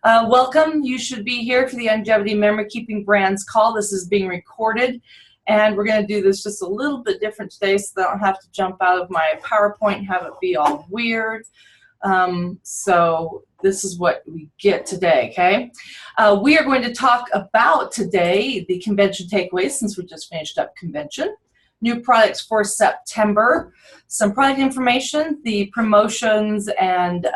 Welcome. You should be here for the Youngevity Memory Keeping Brands call. This is being recorded, and we're going to do this just a little bit different today so that I don't have to jump out of my PowerPoint and have it be all weird. So this is what we get today, okay? We are going to talk about today the convention takeaways since we just finished up convention. New products for September, some product information, the promotions, and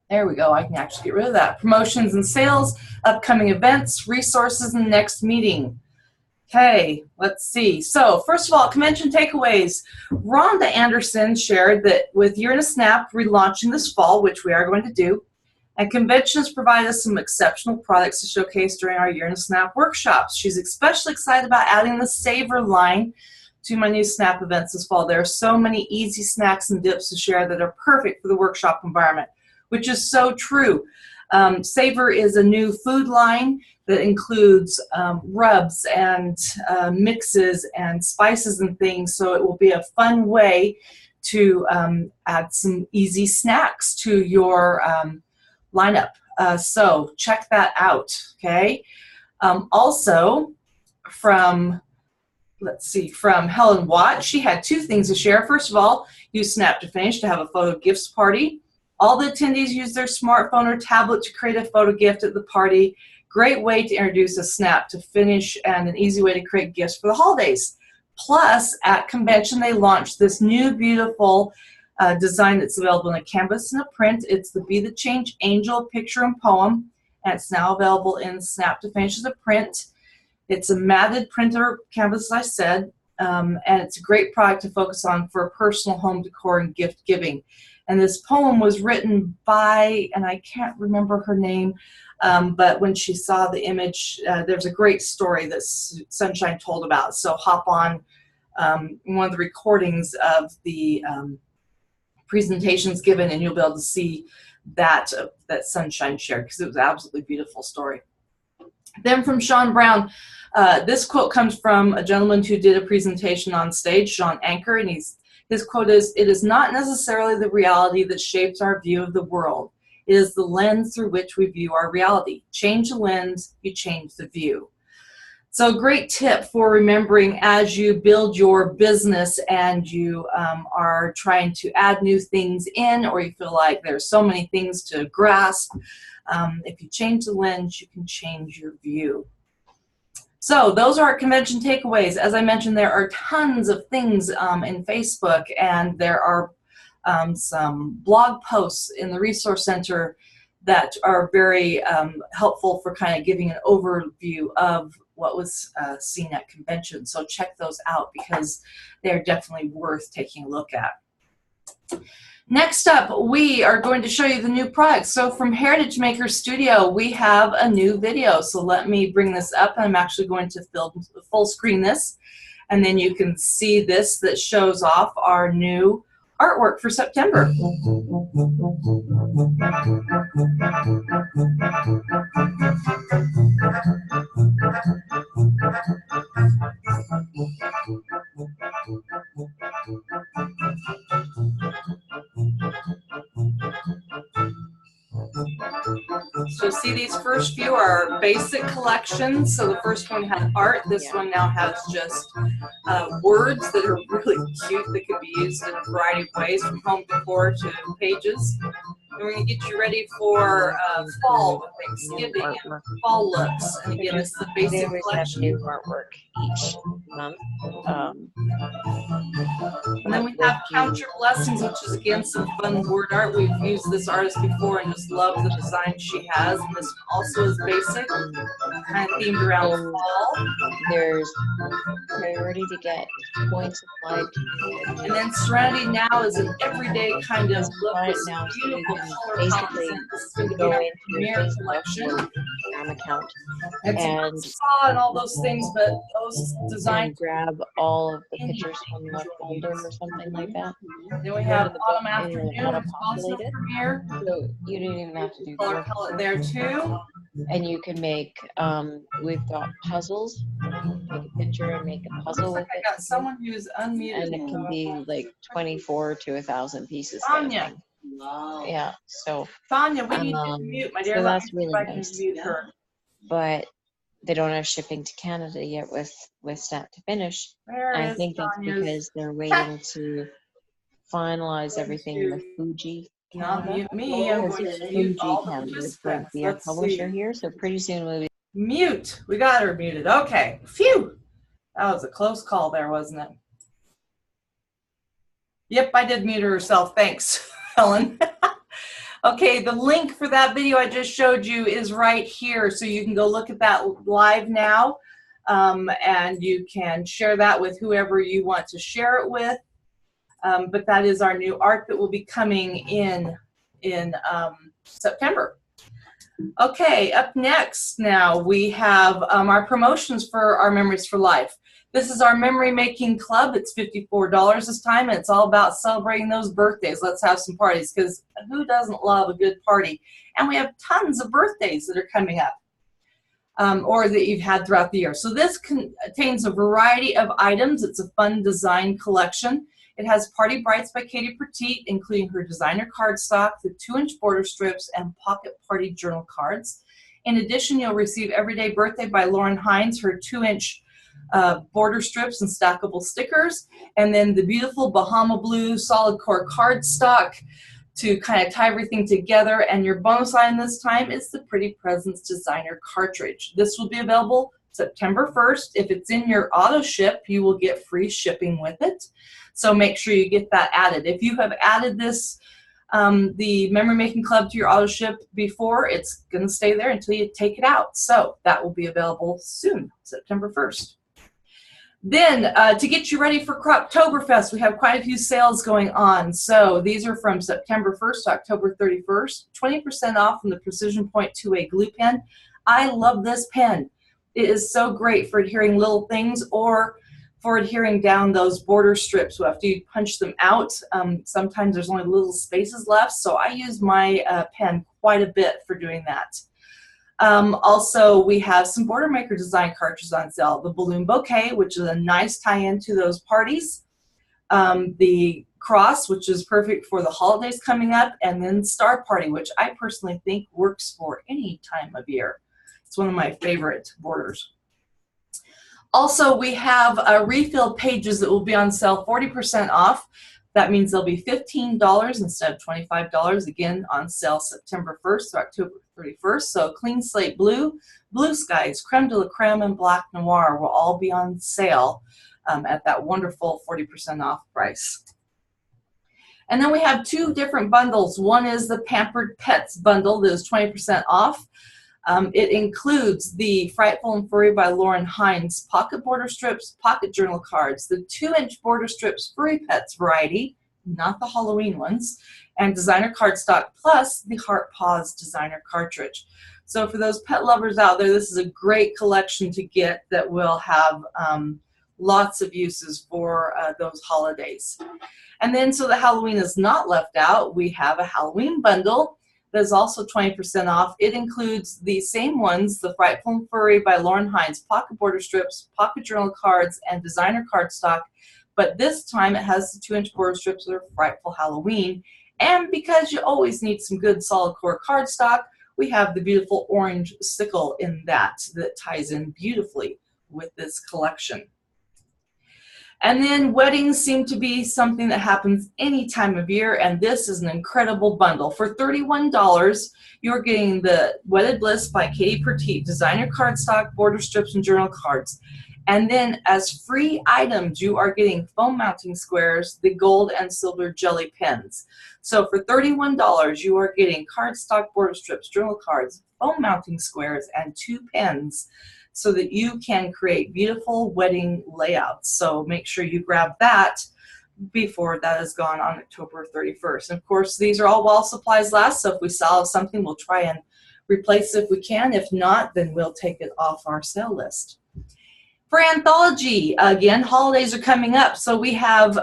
there we go. I can actually get rid of that. Promotions and sales, upcoming events, resources, and next meeting. Okay, let's see. So first of all, convention takeaways. Rhonda Anderson shared that with Year in a Snap relaunching this fall, which we are going to do, and conventions provide us some exceptional products to showcase during our Year in a Snap workshops. She's especially excited about adding the Savor line to my new Snap events this fall. There are so many easy snacks and dips to share that are perfect for the workshop environment, which is so true. Savor is a new food line that includes rubs and mixes and spices and things, so it will be a fun way to add some easy snacks to your lineup. So check that out, okay? Also, from Helen Watt, she had two things to share. First of all, use Snap to Finish to have a photo gifts party. All the attendees use their smartphone or tablet to create a photo gift at the party. Great way to introduce a Snap to Finish and an easy way to create gifts for the holidays. Plus, at convention, they launched this new beautiful design that's available in a canvas and a print. It's the Be the Change Angel picture and poem, and it's now available in Snap to Finish as a print. It's a matted printer canvas, as I said, and it's a great product to focus on for personal home decor and gift giving. And this poem was written by, and I can't remember her name, but when she saw the image, there's a great story that Sunshine told about. So hop on one of the recordings of the presentations given, and you'll be able to see that Sunshine shared, because it was an absolutely beautiful story. Then from Sean Brown, this quote comes from a gentleman who did a presentation on stage, Sean Anker, and his quote is, "It is not necessarily the reality that shapes our view of the world. It is the lens through which we view our reality. Change the lens, you change the view." So a great tip for remembering as you build your business and you are trying to add new things in, or you feel like there's so many things to grasp, if you change the lens, you can change your view. So those are our convention takeaways. As I mentioned, there are tons of things in Facebook, and there are some blog posts in the Resource Center that are very helpful for kind of giving an overview of what was seen at convention. So check those out because they're definitely worth taking a look at. Next up, we are going to show you the new products. So from Heritage Maker Studio, we have a new video. So let me bring this up, and I'm actually going to full screen this, and then you can see this that shows off our new artwork for September. So see, these first few are basic collections. So the first one had art. This one now has just words that are really cute that can be used in a variety of ways, from home decor to pages. And we're going to get you ready for fall with Thanksgiving and fall looks. And again, this is the basic collection. New artwork each month. And then we have Count Your Blessings, which is again some fun word art. We've used this artist before and just love the design she has. And this one also is basic, kind of themed around fall. There's priority to get points applied. And then Serenity Now is an everyday kind of look with Now, beautiful color basically This is going to be go our into your premier Facebook collection. account And saw and all those things, but those designs. and grab all of the pictures from the folder or something like that. Then we have Autumn and Afternoon, auto which is also populate it. premiere. So you don't even have to do Color work. palette there too. And you can make, we've got puzzles. Take a picture and make a puzzle with I it. got someone who's unmuted. And it can be like 24 to 1,000 pieces. Anya. Yeah, so Tanya, we need you to mute, my dear. so Let that's me see if really I can nice. mute her. But they don't have shipping to Canada yet with Snap to Finish. Where I is think that's Tanya's? because they're waiting to finalize everything with Fuji Not Canada. mute me. I'm going Because to mute Fuji all the Canada is going to participants. be our Let's publisher see. here, so pretty soon we'll be. Mute. We got her muted. Okay. Phew. That was a close call there, wasn't it? Yep, I did mute herself. Thanks, Helen. Okay, the link for that video I just showed you is right here, so you can go look at that live now, and you can share that with whoever you want to share it with. But that is our new art that will be coming in September. Okay, up next now we have our promotions for our Memories for Life. This is our memory making club. It's $54 this time, and it's all about celebrating those birthdays. Let's have some parties, because who doesn't love a good party? And we have tons of birthdays that are coming up, or that you've had throughout the year. So this contains a variety of items. It's a fun design collection. It has Party Brights by Katie Petit, including her designer cardstock, the 2-inch border strips, and pocket party journal cards. In addition, you'll receive Everyday Birthday by Lauren Hines, her 2-inch border strips and stackable stickers, and then the beautiful Bahama Blue solid core cardstock to kind of tie everything together. And your bonus item this time is the Pretty Presents Designer cartridge. This will be available September 1st. If it's in your auto ship, you will get free shipping with it. So make sure you get that added. If you have added this, the Memory Making Club to your auto ship before, it's going to stay there until you take it out. So that will be available soon, September 1st. Then to get you ready for Croptoberfest, we have quite a few sales going on. So these are from September 1st to October 31st, 20% off from the Precision Point 2A glue pen. I love this pen. It is so great for adhering little things or for adhering down those border strips. So after you punch them out, sometimes there's only little spaces left. So I use my pen quite a bit for doing that. Also, we have some Border Maker design cartridges on sale. The Balloon Bouquet, which is a nice tie-in to those parties. The Cross, which is perfect for the holidays coming up. And then Star Party, which I personally think works for any time of year. It's one of my favorite borders. Also, we have refill pages that will be on sale 40% off. That means they'll be $15 instead of $25, again on sale September 1st to October 31st. So Clean Slate Blue, Blue Skies, Creme de la Creme, and Black Noir will all be on sale at that wonderful 40% off price. And then we have two different bundles. One is the Pampered Pets bundle that is 20% off. It includes the Frightful and Furry by Lauren Hines pocket border strips, pocket journal cards, the 2-inch border strips Furry Pets variety, not the Halloween ones, and designer cardstock, plus the Heart Paws designer cartridge. So for those pet lovers out there, this is a great collection to get that will have lots of uses for those holidays. And then so the Halloween is not left out, we have a Halloween bundle that is also 20% off. It includes the same ones, the Frightful and Furry by Lauren Hines pocket border strips, pocket journal cards, and designer cardstock. But this time it has the 2-inch border strips that are Frightful Halloween. And because you always need some good solid core cardstock, we have the beautiful orange sickle in that ties in beautifully with this collection. And then weddings seem to be something that happens any time of year, and this is an incredible bundle. For $31, you're getting the Wedded Bliss by Katie Petit designer cardstock, border strips, and journal cards. And then as free items, you are getting foam mounting squares, the gold and silver jelly pens. So for $31, you are getting cardstock, border strips, journal cards, foam mounting squares, and 2 pens, so that you can create beautiful wedding layouts. So make sure you grab that before that is gone on October 31st. And of course, these are all while supplies last, so if we sell something, we'll try and replace it if we can. If not, then we'll take it off our sale list. For Anthology, again, holidays are coming up, so we have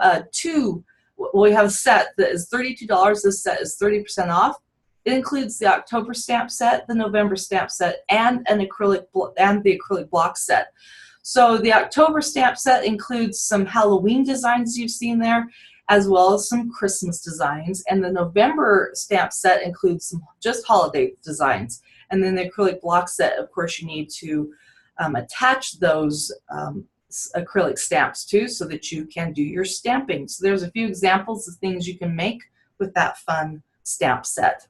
we have a set that is $32. This set is 30% off. It includes the October stamp set, the November stamp set, and the acrylic block set. So the October stamp set includes some Halloween designs you've seen there, as well as some Christmas designs. And the November stamp set includes some just holiday designs. And then the acrylic block set, of course, you need to attach those acrylic stamps to so that you can do your stamping. So there's a few examples of things you can make with that fun stamp set.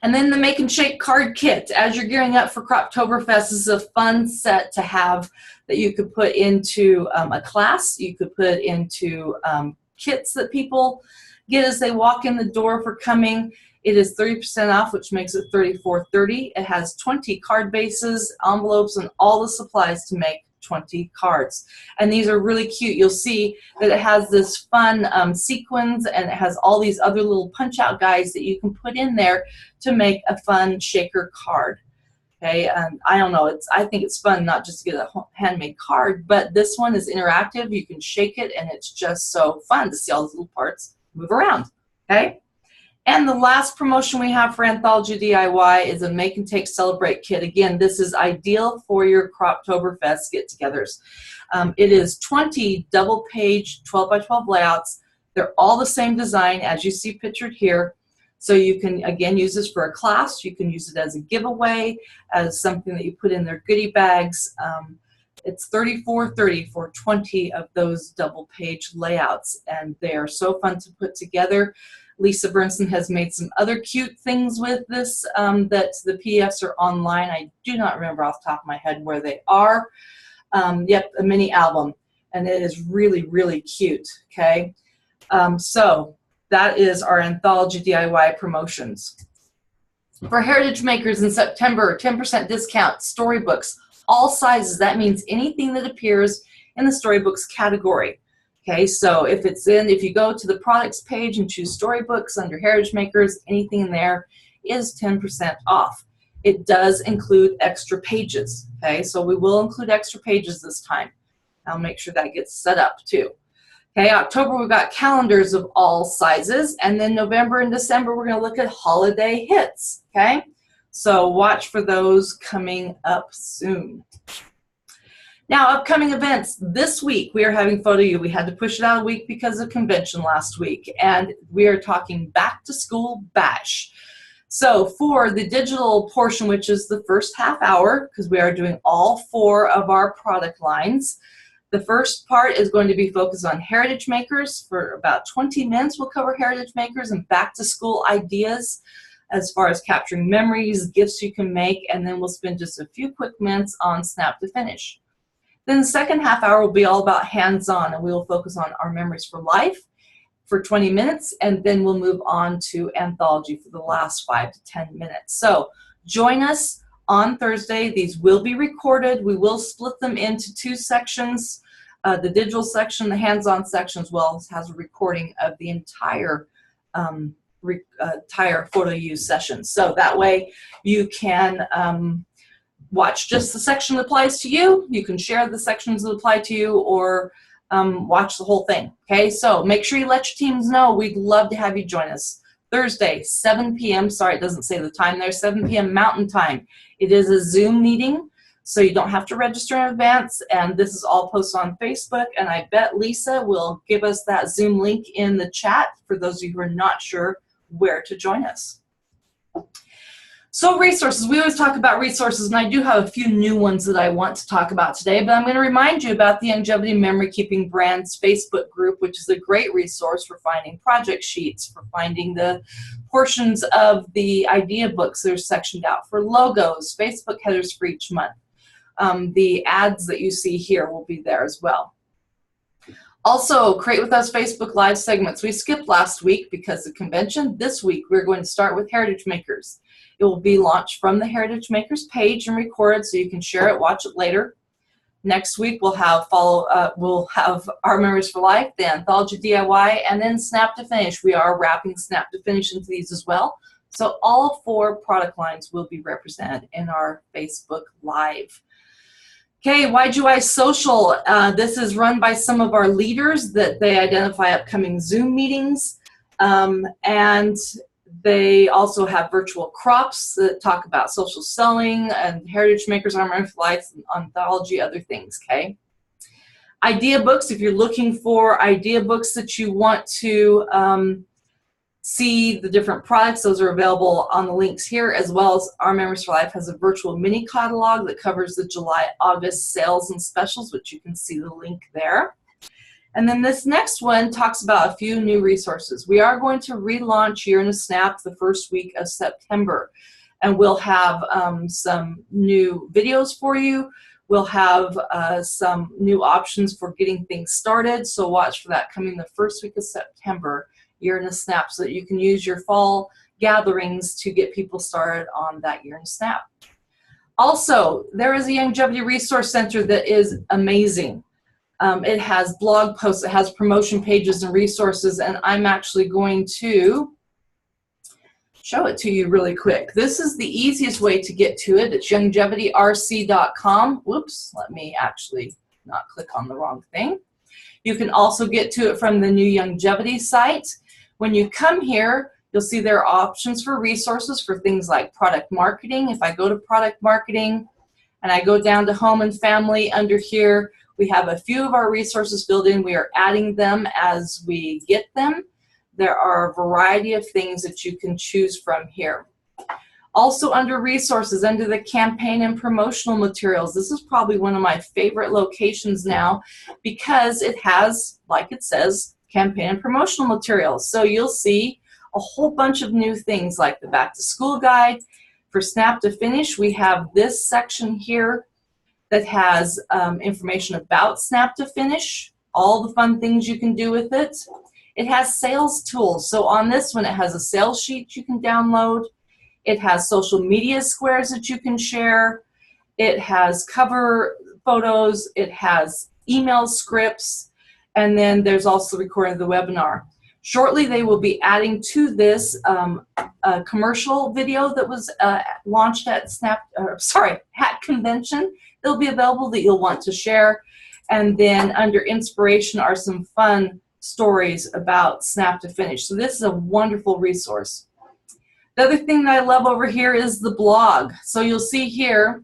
And then the Make and Shake card kit. As you're gearing up for Croptoberfest, this is a fun set to have that you could put into a class. You could put into kits that people get as they walk in the door for coming. It is 30% off, which makes it $34.30. It has 20 card bases, envelopes, and all the supplies to make 20 cards. And these are really cute. You'll see that it has this fun sequins, and it has all these other little punch-out guides that you can put in there to make a fun shaker card. Okay, I don't know, I think it's fun not just to get a handmade card, but this one is interactive. You can shake it, and it's just so fun to see all those little parts move around. Okay. And the last promotion we have for Anthology DIY is a Make and Take Celebrate kit. Again, this is ideal for your Croptoberfest get-togethers. It is 20 double-page 12 by 12 layouts. They're all the same design as you see pictured here. So you can, again, use this for a class. You can use it as a giveaway, as something that you put in their goodie bags. It's $34.30 for 20 of those double-page layouts, and they are so fun to put together. Lisa Bernson has made some other cute things with this that the PDFs are online. I do not remember off the top of my head where they are. Yep, a mini album, and it is really, really cute, okay? So that is our Anthology DIY promotions. For Heritage Makers in September, 10% discount, storybooks, all sizes. That means anything that appears in the storybooks category. Okay, so if you go to the products page and choose storybooks under Heritage Makers, anything in there is 10% off. It does include extra pages. Okay, so we will include extra pages this time. I'll make sure that gets set up too. Okay, October we've got calendars of all sizes, and then November and December we're going to look at holiday hits. Okay, so watch for those coming up soon. Now, upcoming events. This week, we are having Photo U. We had to push it out a week because of convention last week, and we are talking Back to School Bash. So for the digital portion, which is the first half hour, because we are doing all 4 of our product lines, the first part is going to be focused on Heritage Makers. For about 20 minutes, we'll cover Heritage Makers and back to school ideas as far as capturing memories, gifts you can make, and then we'll spend just a few quick minutes on Snap to Finish. Then the second half hour will be all about hands-on, and we will focus on our Memories for Life for 20 minutes, and then we'll move on to Anthology for the last 5 to 10 minutes. So join us on Thursday. These will be recorded. We will split them into 2 sections. The digital section, the hands-on section as well, has a recording of the entire Photo U session. So that way you can watch just the section that applies to you. You can share the sections that apply to you, or watch the whole thing. Okay, so make sure you let your teams know. We'd love to have you join us. Thursday, 7 p.m. Sorry, it doesn't say the time there. 7 p.m. Mountain Time. It is a Zoom meeting, so you don't have to register in advance, and this is all posted on Facebook, and I bet Lisa will give us that Zoom link in the chat for those of you who are not sure where to join us. So resources, we always talk about resources, and I do have a few new ones that I want to talk about today, but I'm going to remind you about the Youngevity Memory Keeping Brands Facebook group, which is a great resource for finding project sheets, for finding the portions of the idea books that are sectioned out, for logos, Facebook headers for each month. The ads that you see here will be there as well. Also, Create With Us Facebook Live segments. We skipped last week because of convention. This week, we're going to start with Heritage Makers. It will be launched from the Heritage Makers page and recorded so you can share it, watch it later. Next week, we'll have our Memories for Life, the Anthology DIY, and then Snap to Finish. We are wrapping Snap to Finish into these as well. So all 4 product lines will be represented in our Facebook Live. Okay, YGY Social. This is run by some of our leaders that they identify upcoming Zoom meetings, and they also have virtual crops that talk about social selling and Heritage Makers, our Memories for Life, and Anthology, other things, okay? Idea books, if you're looking for idea books that you want to see the different products, those are available on the links here, as well as Our Memories for Life has a virtual mini catalog that covers the July, August sales and specials, which you can see the link there. And then this next one talks about a few new resources. We are going to relaunch Year in a Snap the first week of September, and we'll have some new videos for you. We'll have some new options for getting things started, so watch for that coming the first week of September, Year in a Snap, so that you can use your fall gatherings to get people started on that Year in a Snap. Also, there is a Youngevity Resource Center that is amazing. It has blog posts, it has promotion pages and resources, and I'm actually going to show it to you really quick. This is the easiest way to get to it. It's youngevityRC.com. Whoops, let me actually not click on the wrong thing. You can also get to it from the new Youngevity site. When you come here, you'll see there are options for resources for things like product marketing. If I go to product marketing and I go down to home and family, under here we have a few of our resources built in. We are adding them as we get them. There are a variety of things that you can choose from here. Also under resources, under the campaign and promotional materials, this is probably one of my favorite locations now because it has, like it says, campaign and promotional materials. So you'll see a whole bunch of new things like the back to school guide. For Snap to Finish, we have this section here that has information about Snap to Finish, all the fun things you can do with it. It has sales tools. So on this one, it has a sales sheet you can download. It has social media squares that you can share. It has cover photos. It has email scripts. And then there's also recording of the webinar. Shortly, they will be adding to this a commercial video that was launched at Hat Convention. It'll be available that you'll want to share. And then under inspiration are some fun stories about Snap to Finish. So this is a wonderful resource. The other thing that I love over here is the blog. So you'll see here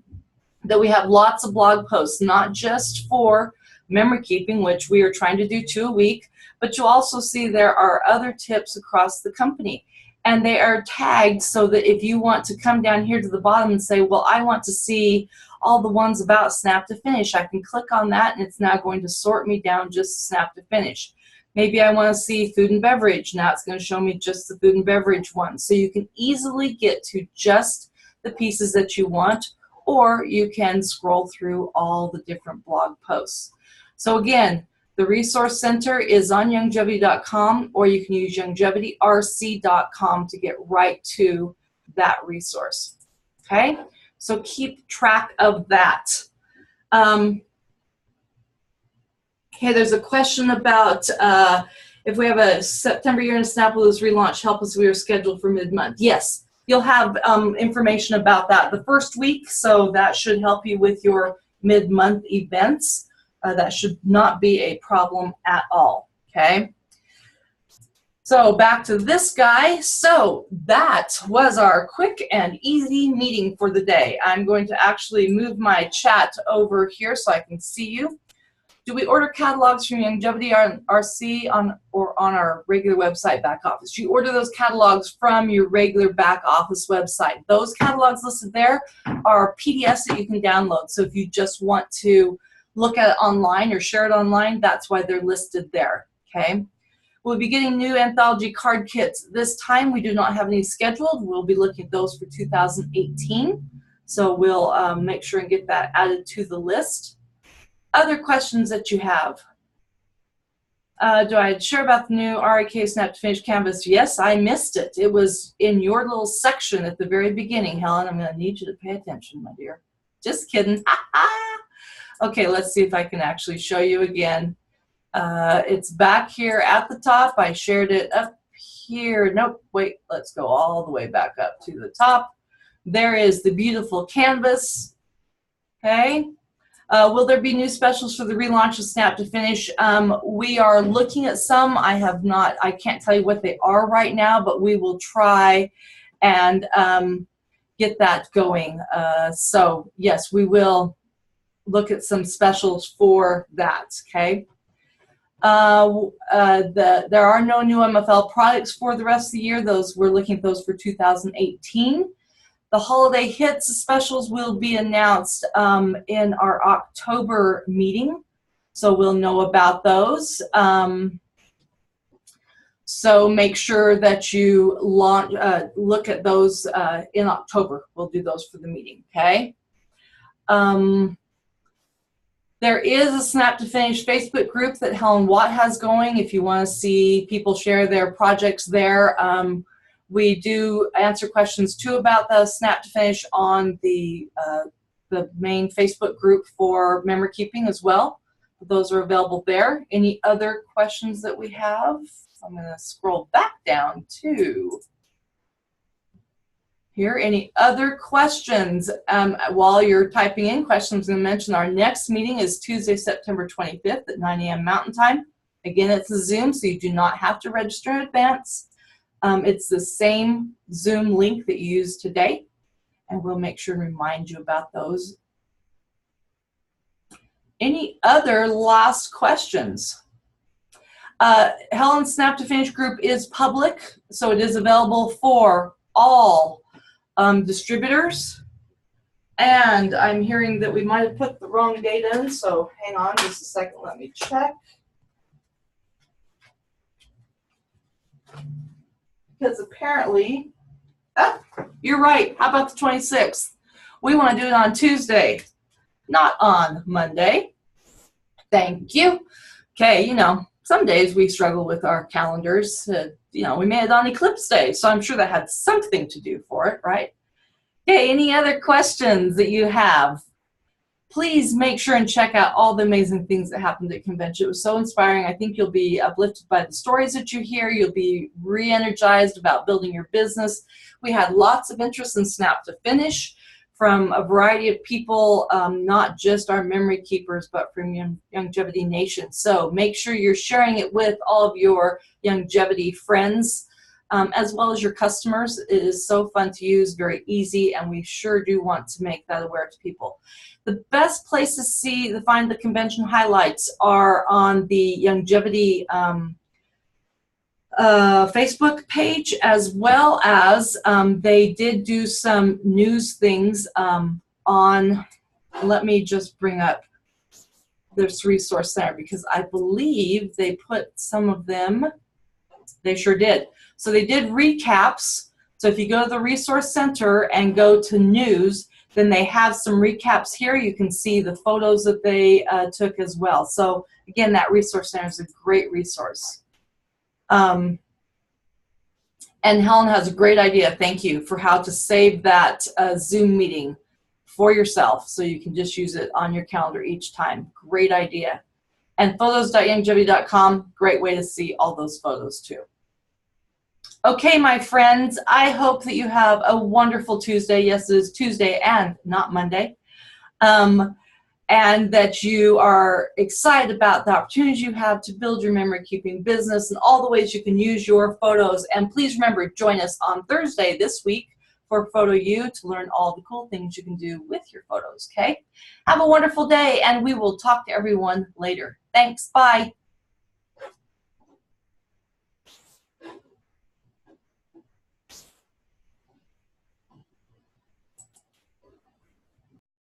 that we have lots of blog posts, not just for memory keeping, which we are trying to do 2 a week, but you'll also see there are other tips across the company. And they are tagged so that if you want to come down here to the bottom and say, well, I want to see all the ones about Snap to Finish, I can click on that and it's now going to sort me down just Snap to Finish. Maybe I want to see food and beverage. Now it's going to show me just the food and beverage one. So you can easily get to just the pieces that you want, or you can scroll through all the different blog posts. So again, the Resource Center is on Youngevity.com, or you can use YoungevityRC.com to get right to that resource. Okay? So keep track of that. Okay, there's a question about if we have a September Year in a Snap, will this relaunch help us? We are scheduled for mid-month. Yes, you'll have information about that the first week, so that should help you with your mid-month events. That should not be a problem at all, okay? So back to this guy. So that was our quick and easy meeting for the day. I'm going to actually move my chat over here so I can see you. Do we order catalogs from Youngevity RC on our regular website back office? You order those catalogs from your regular back office website. Those catalogs listed there are PDFs that you can download. So if you just want to look at it online or share it online, that's why they're listed there, okay? We'll be getting new Anthology card kits. This time we do not have any scheduled. We'll be looking at those for 2018. So we'll make sure and get that added to the list. Other questions that you have? Do I share about the new RIK Snap to Finish canvas? Yes, I missed it. It was in your little section at the very beginning, Helen. I'm going to need you to pay attention, my dear. Just kidding. Okay, let's see if I can actually show you again. It's back here at the top. I shared it up here. Nope, wait, let's go all the way back up to the top. There is the beautiful canvas. Okay. Will there be new specials for the relaunch of Snap to Finish? We are looking at some. I can't tell you what they are right now, but we will try and get that going. So yes, we will look at some specials for that, okay? There are no new MFL products for the rest of the year. We're looking at those for 2018. The holiday hits specials will be announced in our October meeting, so we'll know about those. So make sure that you look at those in October. We'll do those for the meeting, okay? There is a Snap to Finish Facebook group that Helen Watt has going if you want to see people share their projects there. We do answer questions too about the Snap to Finish on the main Facebook group for memory keeping as well. Those are available there. Any other questions that we have? I'm going to scroll back down to here. Any other questions? While you're typing in questions, I'm going to mention our next meeting is Tuesday, September 25th at 9 a.m. Mountain Time. Again, it's a Zoom, so you do not have to register in advance. It's the same Zoom link that you used today, and we'll make sure to remind you about those. Any other last questions? Helen's Snap to Finish group is public, so it is available for all distributors. And I'm hearing that we might have put the wrong date in, so hang on just a second, let me check. Because apparently, you're right, how about the 26th? We want to do it on Tuesday, not on Monday. Thank you. Okay, you know, some days we struggle with our calendars. You know, we made it on Eclipse Day, so I'm sure that had something to do for it, right? Okay, any other questions that you have? Please make sure and check out all the amazing things that happened at convention. It was so inspiring. I think you'll be uplifted by the stories that you hear. You'll be re-energized about building your business. We had lots of interest in Snap to Finish from a variety of people, not just our memory keepers, but from Youngevity Nation. So make sure you're sharing it with all of your Youngevity friends, as well as your customers. It is so fun to use, very easy, and we sure do want to make that aware to people. The best place to find the convention highlights are on the Youngevity Facebook page, as well as they did do some news things on, let me just bring up this resource center, because I believe they put some of them, they sure did. So they did recaps. So if you go to the resource center and go to news, then they have some recaps here. You can see the photos that they took as well. So again, that resource center is a great resource. And Helen has a great idea, thank you, for how to save that Zoom meeting for yourself so you can just use it on your calendar each time. Great idea. And photos.youngevity.com, great way to see all those photos too. Okay, my friends, I hope that you have a wonderful Tuesday. Yes, it is Tuesday and not Monday. And that you are excited about the opportunities you have to build your memory keeping business and all the ways you can use your photos. And please remember, join us on Thursday this week for Photo U to learn all the cool things you can do with your photos, okay? Have a wonderful day, and we will talk to everyone later. Thanks, bye.